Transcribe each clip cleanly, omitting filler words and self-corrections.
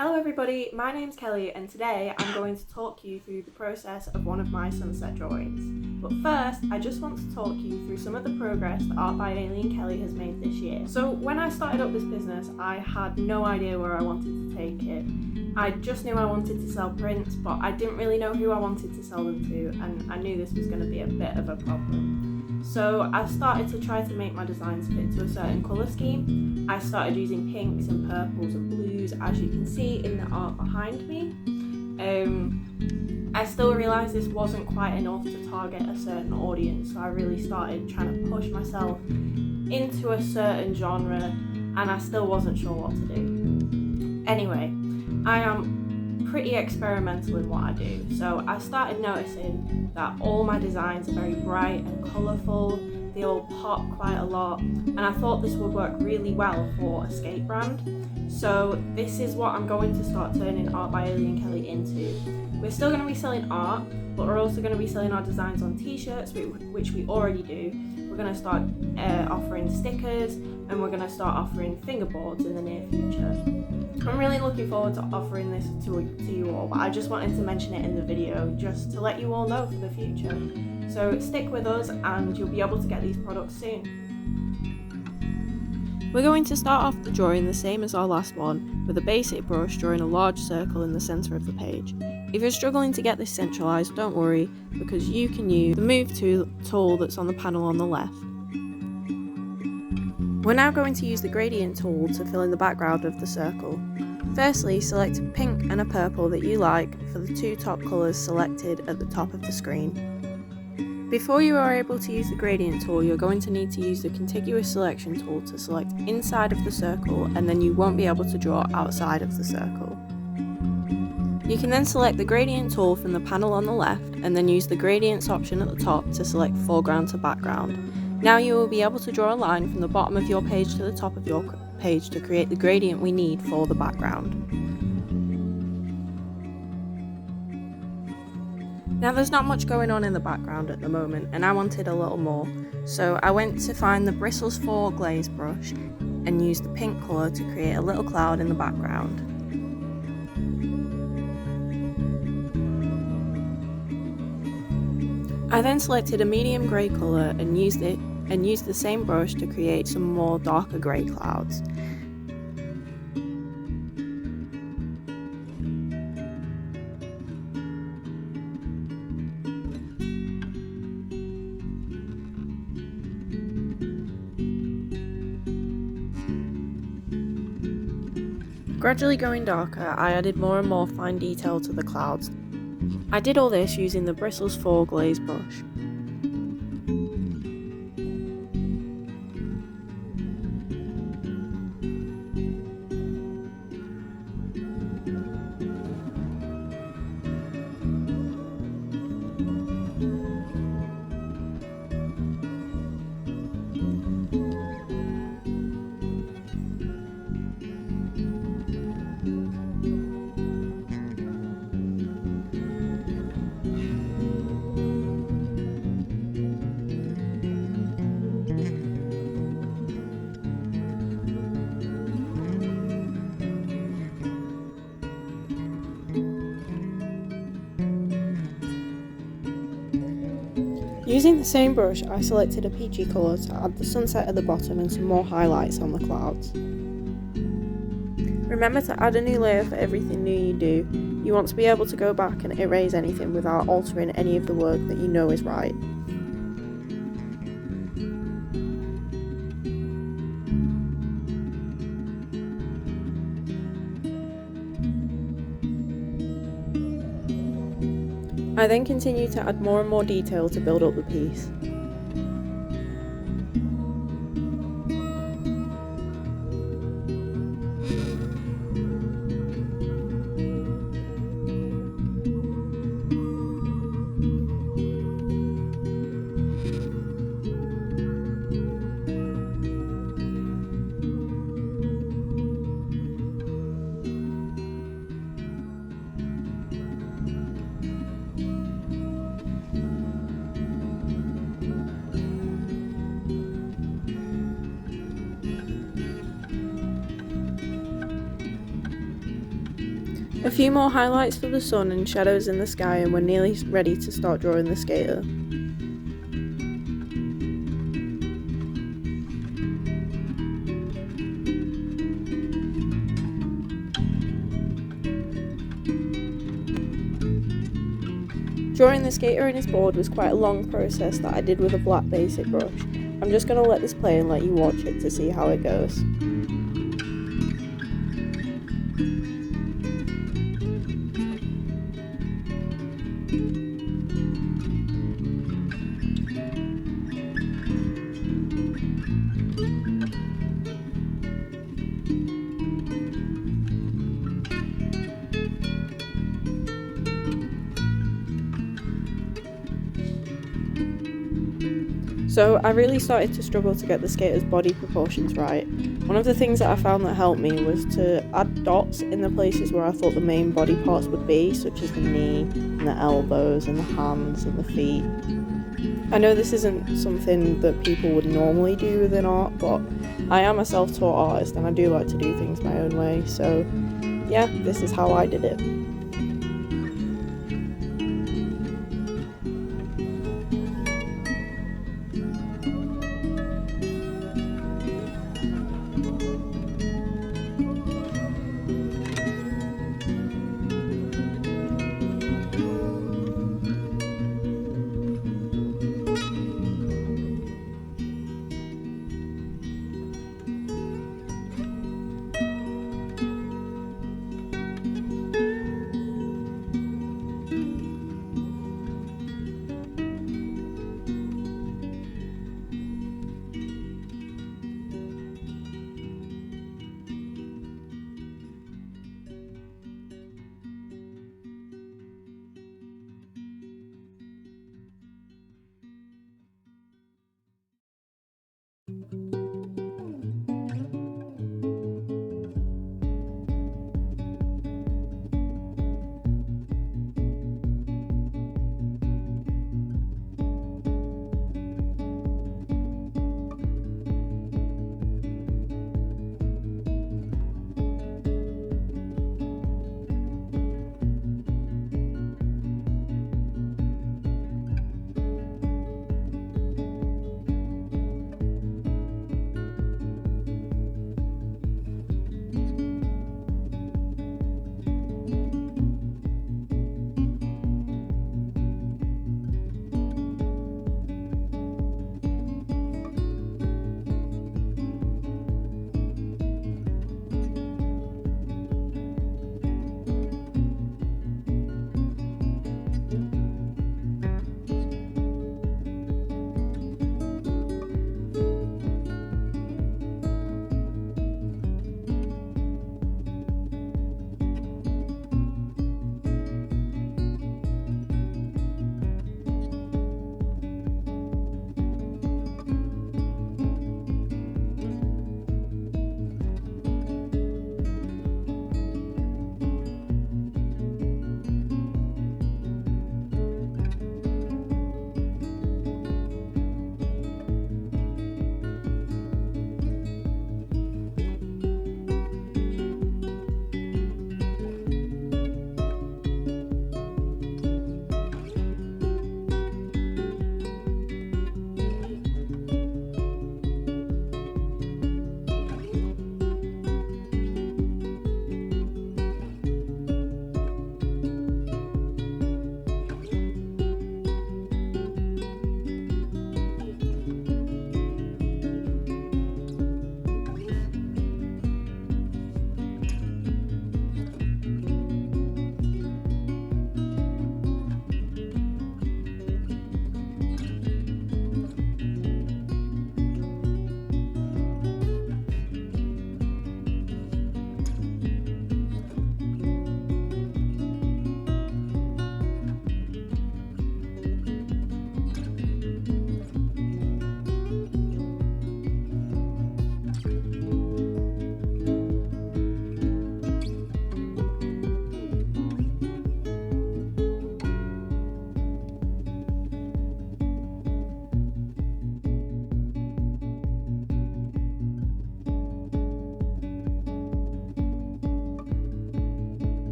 Hello everybody, my name's Kelly and today I'm going to talk you through the process of one of my sunset drawings. But first, I just want to talk you through some of the progress that Art by Alien Kelly has made this year. So when I started up this business, I had no idea where I wanted to take it. I just knew I wanted to sell prints, but I didn't really know who I wanted to sell them to, and I knew this was going to be a bit of a problem. So I started to try to make my designs fit to a certain colour scheme. I started using pinks and purples and blues, as you can see in the art behind me. I still realised this wasn't quite enough to target a certain audience, so I really started trying to push myself into a certain genre, and I still wasn't sure what to do. Anyway, I am pretty experimental in what I do, so I started noticing that all my designs are very bright and colourful. They all pop quite a lot, and I thought this would work really well for a skate brand. So this is what I'm going to start turning Art by Alien Kelly into. We're still going to be selling art, but we're also going to be selling our designs on t-shirts, which we already do. We're going to start offering stickers, and we're going to start offering fingerboards in the near future. I'm really looking forward to offering this to you all, but I just wanted to mention it in the video just to let you all know for the future. So stick with us and you'll be able to get these products soon. We're going to start off the drawing the same as our last one, with a basic brush drawing a large circle in the centre of the page. If you're struggling to get this centralised, don't worry, because you can use the Move tool that's on the panel on the left. We're now going to use the gradient tool to fill in the background of the circle. Firstly, select a pink and a purple that you like for the two top colours selected at the top of the screen. Before you are able to use the gradient tool, you're going to need to use the contiguous selection tool to select inside of the circle, and then you won't be able to draw outside of the circle. You can then select the gradient tool from the panel on the left, and then use the gradients option at the top to select foreground to background. Now you will be able to draw a line from the bottom of your page to the top of your page to create the gradient we need for the background. Now there's not much going on in the background at the moment, and I wanted a little more, so I went to find the Bristles 4 glaze brush and used the pink colour to create a little cloud in the background. I then selected a medium grey colour and used the same brush to create some more darker grey clouds. Gradually going darker, I added more and more fine detail to the clouds. I did all this using the Bristles 4 glaze brush. Using the same brush, I selected a peachy colour to add the sunset at the bottom and some more highlights on the clouds. Remember to add a new layer for everything new you do. You want to be able to go back and erase anything without altering any of the work that you know is right. I then continue to add more and more detail to build up the piece. A few more highlights for the sun and shadows in the sky, and we're nearly ready to start drawing the skater. Drawing the skater and his board was quite a long process that I did with a black basic brush. I'm just going to let this play and let you watch it to see how it goes. So I really started to struggle to get the skater's body proportions right. One of the things that I found that helped me was to add dots in the places where I thought the main body parts would be, such as the knee and the elbows and the hands and the feet. I know this isn't something that people would normally do within art, but I am a self-taught artist and I do like to do things my own way, so yeah, this is how I did it.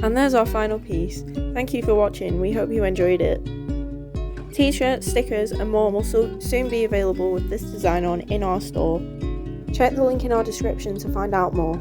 And there's our final piece. Thank you for watching, we hope you enjoyed it. T-shirts, stickers and more will soon be available with this design on in our store. Check the link in our description to find out more.